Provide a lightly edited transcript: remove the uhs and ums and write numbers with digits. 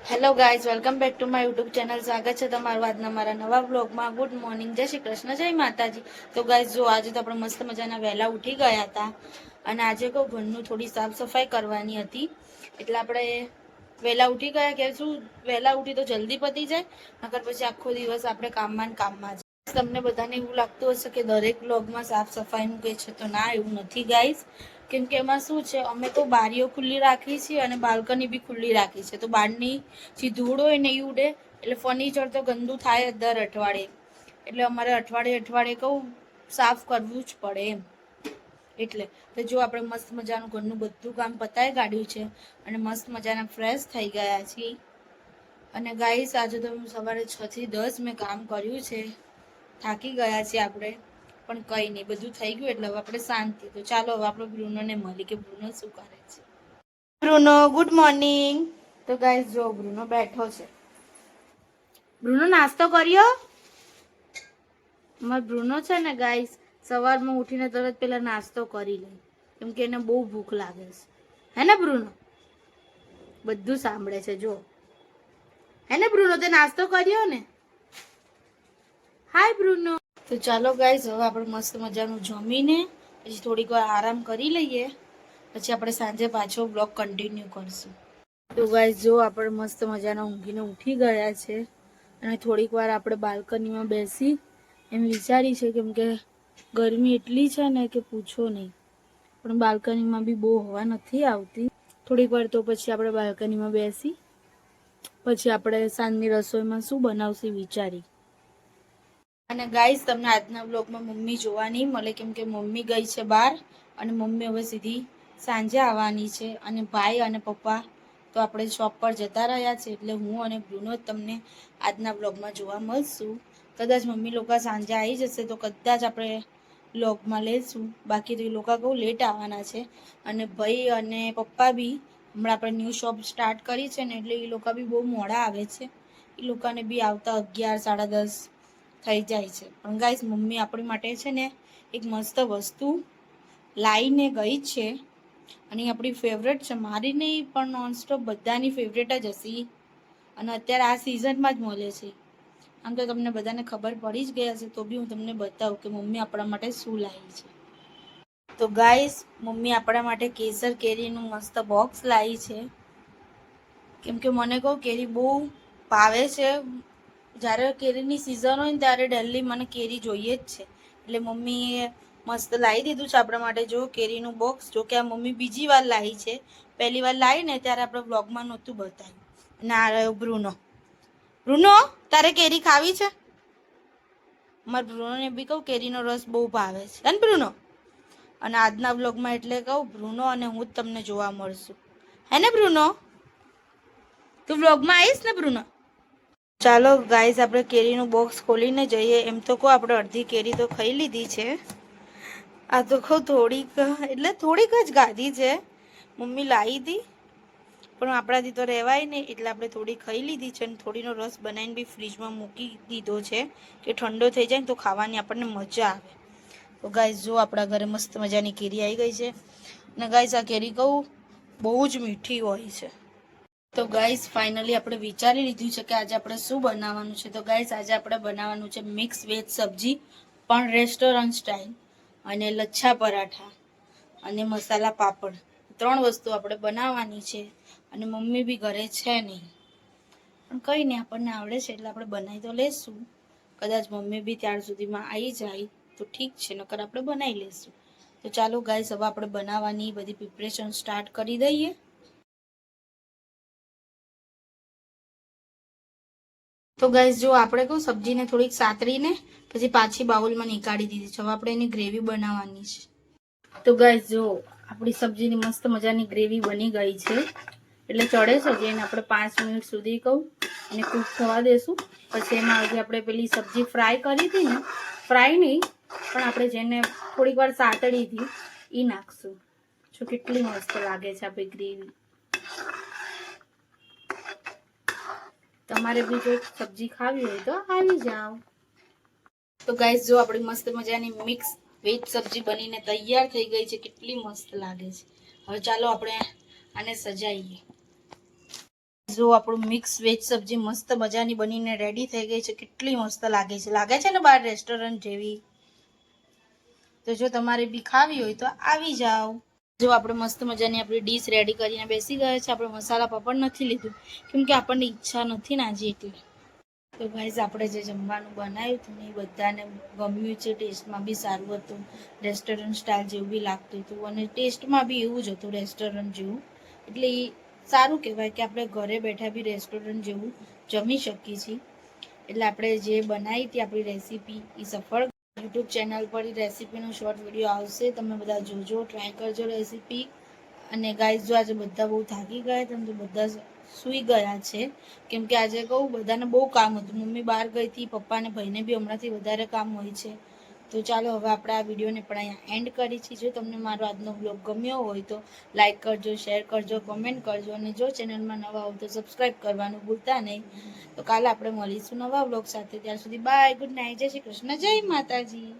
Hello guys, welcome back to my YouTube channel. સ્વાગત છે તમારું આજના મારા નવા વ્લોગમાં. ગુડ મોર્નિંગ, જય શ્રી કૃષ્ણ, જય માતાજી. તો ગાઈઝ જો આજે તો આપણે મસ્ત મજાના વહેલા ઉઠી ગયા હતા અને આજે કહું ઘરનું થોડી સાફ સફાઈ કરવાની હતી, એટલે આપણે વહેલા ઉઠી ગયા કે શું વહેલા ઉઠી તો જલ્દી પતી જાય, નકર પછી આખો દિવસ આપણે કામમાં જ કામમાં જ. તમને બધાને એવું લાગતું હશે કે દરેક વ્લોગમાં સાફ સફાઈનું કહે છે, તો ના, એવું નથી ગાઈઝ. કેમ કે એમાં શું છે, અમે તો બારીઓ ખુલ્લી રાખી છે અને બાલ્કની બી ખુલ્લી રાખી છે, તો બહારની જે ધૂળ હોય ને એ ઉડે, એટલે ફર્નિચર તો ગંદુ થાય દર અઠવાડિયે, એટલે અમારે અઠવાડિયે કહું સાફ કરવું જ પડે એમ. એટલે તો જો આપણે મસ્ત મજાનું ઘરનું બધું કામ પતાવી કાઢ્યું છે અને મસ્ત મજાના ફ્રેશ થઈ ગયા છીએ. અને ગાઈસ આજે તો સવારે 6 થી 10 મેં કામ કર્યું છે, થાકી ગયા છીએ આપણે, પણ કંઈ નહીં, બધું થઈ ગયું એટલે હવે આપણે શાંતિ. તો ચાલો હવે આપણે બ્રુનોને મળી કે બ્રુનો શું કરે છે. Bruno, good morning. તો ગાઈસ જો બ્રુનો બેઠો છે. બ્રુનો નાસ્તો કર્યો? અમારો બ્રુનો છે ને ગાઈસ, સવારમાં ઉઠીને તરત પેલા નાસ્તો કરી લે, કેમ કે એને બહુ ભૂખ લાગે છે. હે ને બ્રુનો? બધું સાંભળે છે જો. હે ને બ્રુનો, તે નાસ્તો કર્યો ને? હાય બ્રુનો. તો ચાલો ગાઈસ હવે આપણે મસ્ત મજાનું જમીને પછી થોડીક વાર આરામ કરી લઈએ, પછી આપણે સાંજે પાછો બ્લોગ કન્ટિન્યુ કરશું. તો ગાઈસ જો આપણે મસ્ત મજાના ઊંઘીને ઉઠી ગયા છે અને થોડીક વાર આપણે બાલ્કનીમાં બેસી એમ વિચારી છે, કેમ કે ગરમી એટલી છે ને કે પૂછો નહીં, પણ બાલ્કનીમાં બી બહુ હવા નથી આવતી. થોડીક વાર તો પછી આપણે બાલ્કનીમાં બેસી પછી આપણે સાંજની રસોઈમાં શું બનાવશું વિચારી. અને ગાઈસ તમને આજના વ્લોગમાં મમ્મી જોવા નહીં મળે, કેમ કે મમ્મી ગઈ છે બહાર અને મમ્મી હવે સીધી સાંજે આવવાની છે, અને ભાઈ અને પપ્પા તો આપણે શોપ પર જતા રહ્યા છે, એટલે હું અને બ્રુનો તમને આજના વ્લોગમાં જોવા મળશું. કદાચ મમ્મી લોકો સાંજે આવી જશે તો કદાચ આપણે વ્લોગમાં લેશું, બાકી તો એ લોકો બહુ લેટ આવવાના છે. અને ભાઈ અને પપ્પા બી હમણાં આપણે ન્યૂ શોપ સ્ટાર્ટ કરી છે ને, એટલે એ લોકો બી બહુ મોડા આવે છે. એ લોકોને બી આવતા 11, 10:30 થઈ જાય છે. પણ ગાઈસ મમ્મી આપણી માટે છે ને એક મસ્ત વસ્તુ લાવીને ગઈ છે, અને આપણી ફેવરેટ છે, મારી નહીં પણ નોનસ્ટોપ બધાની ફેવરેટ જ હશે, અને અત્યારે આ સિઝનમાં જ મળે છે. આમ તો તમને બધાને ખબર પડી જ ગયા છે, તો બી હું તમને બતાવું કે મમ્મી આપણા માટે શું લાવી છે. તો ગાઈસ મમ્મી આપણા માટે કેસર કેરીનું મસ્ત બોક્સ લાવી છે, કેમ કે મને કહું કેરી બહુ ભાવે છે. જ્યારે કેરીની સિઝન હોય ને ત્યારે ડેલી મને કેરી જોઈએ જ છે, એટલે મમ્મીએ મસ્ત લાવી દીધું છે આપણા માટે જો કેરીનું બોક્સ. જો કે આ મમ્મી બીજી વાર લાવી છે, પહેલી વાર લાવી ને ત્યારે આપણે વ્લોગમાં નહોતું બતાવ્યું. અને આ રહ્યો બ્રુનો. બ્રુનો, તારે કેરી ખાવી છે? મારા બ્રુનોને બી કહું કેરીનો રસ બહુ ભાવે છે, હે ને બ્રુનો? અને આજના વ્લોગમાં એટલે કહું બ્રુનો અને હું જ તમને જોવા મળશું, હે ને બ્રુનો? તું વ્લોગમાં આવીશ ને બ્રુનો? ચાલો ગાઈસ આપણે કેરીનું બોક્સ ખોલીને જઈએ. એમ તો કહો આપણે અડધી કેરી તો ખાઈ લીધી છે, આ તો કહું થોડીક એટલે થોડીક જ ગાધી છે, મમ્મી લાવી હતી પણ આપણાથી તો રહેવાય નહીં, એટલે આપણે થોડી ખાઈ લીધી છે અને થોડીનો રસ બનાવીને બી ફ્રીજમાં મૂકી દીધો છે કે ઠંડો થઈ જાય ને તો ખાવાની આપણને મજા આવે. તો ગાઈસ જો આપણા ઘરે મસ્ત મજાની કેરી આવી ગઈ છે, અને ગાઈસ આ કેરી કહું બહુ જ મીઠી હોય છે. તો ગાઈસ ફાઇનલી આપણે વિચારી લીધું છે કે આજે આપણે શું બનાવવાનું છે. તો ગાઈસ આજે આપણે બનાવવાનું છે મિક્સ વેજ સબ્જી, પણ રેસ્ટોરન્ટ સ્ટાઇલ, અને લચ્છા પરાઠા અને મસાલા પાપડ. 3 વસ્તુ આપણે બનાવવાની છે, અને મમ્મી બી ઘરે છે નહીં, પણ કંઈ નહીં, આપણને આવડે છે એટલે આપણે બનાવી તો લેશું. કદાચ મમ્મી બી ત્યાર સુધીમાં આવી જાય તો ઠીક છે, નકર આપણે બનાવી લેશું. તો ચાલો ગાઈસ હવે આપણે બનાવવાની બધી પ્રિપરેશન સ્ટાર્ટ કરી દઈએ. તો ગાઈસ જો આપણે કહું સબ્જીને થોડીક સાતરીને પછી પાછી બાઉલમાં નીકાળી દીધી છે. હવે આપણે એની ગ્રેવી બનાવવાની છે. તો ગાઈસ જો આપણી સબ્જીની મસ્ત મજાની ગ્રેવી બની ગઈ છે, એટલે ચડે છે જેને આપણે 5 મિનિટ સુધી કહું અને કૂક થવા દેશું. પછી એમાં આજે આપણે પેલી સબ્જી ફ્રાય કરી હતી ને, ફ્રાય નહીં પણ આપણે જેને થોડીક વાર સાતળી હતી એ નાખશું. જો કેટલી મસ્ત લાગે છે આપણી ગ્રેવી. તમારે બી જો સબ્જી ખાવી હોય તો આવી જાઓ. તો ગાઈસ જો આપણી મસ્ત મજાની મિક્સ વેજ સબ્જી બનીને તૈયાર થઈ ગઈ છે, કેટલી મસ્ત લાગે છે. હવે ચાલો આપણે આને સજાઈએ. જો આપણું મિક્સ વેજ સબ્જી મસ્ત મજાની બનીને રેડી થઈ ગઈ છે. કેટલી મસ્ત લાગે છે ને બહાર રેસ્ટોરન્ટ જેવી. તો જો તમારે બી ખાવી હોય તો આવી જાઓ. જો આપણે મસ્ત મજાની આપણી ડીશ રેડી કરીને બેસી ગયા છે. આપણે મસાલા પાપડ નથી લીધું કેમ કે આપણને ઈચ્છા નથી ને આજે એટલે. તો ગાઈઝ આપણે જે જમવાનું બનાવ્યું હતું ને એ બધાને ગમ્યું છે. ટેસ્ટમાં બી સારું હતું, રેસ્ટોરન્ટ સ્ટાઇલ જેવું બી લાગતું હતું અને ટેસ્ટમાં બી એવું જ હતું રેસ્ટોરન્ટ જેવું. એટલે એ સારું કહેવાય કે આપણે ઘરે બેઠા બી રેસ્ટોરન્ટ જેવું જમી શકીએ છીએ. એટલે આપણે જે બનાવી હતી આપણી રેસીપી એ સફળ. યુટ્યુબ ચેનલ પર રેસીપીનો શોર્ટ વિડીયો આવશે, તમે બધા જોજો, ટ્રાય કરજો રેસીપી. અને ગાઈઝ જો આજે બધા બહુ થાકી ગયા હતા તો બધા સૂઈ ગયા છે કેમ કે આજે કહું બધાને બહુ કામ હતું. મમ્મી બહાર ગઈ હતી, પપ્પાને ભાઈને બી હમણાંથી વધારે કામ હોય છે. તો ચાલો હવે આપણે આ વિડીયોને પણ અહીંયા એન્ડ કરી છીએ. જો તમને મારો આજનો બ્લોગ ગમ્યો હોય તો લાઈક કરજો, શેર કરજો, કમેન્ટ કરજો અને જો ચેનલમાં નવા હો તો સબસ્ક્રાઈબ કરવાનું ભૂલતા નહીં. તો કાલે આપણે મળીશું નવા બ્લોગ સાથે. ત્યાં સુધી બાય, ગુડ નાઇટ, જય શ્રી કૃષ્ણ, જય માતાજી.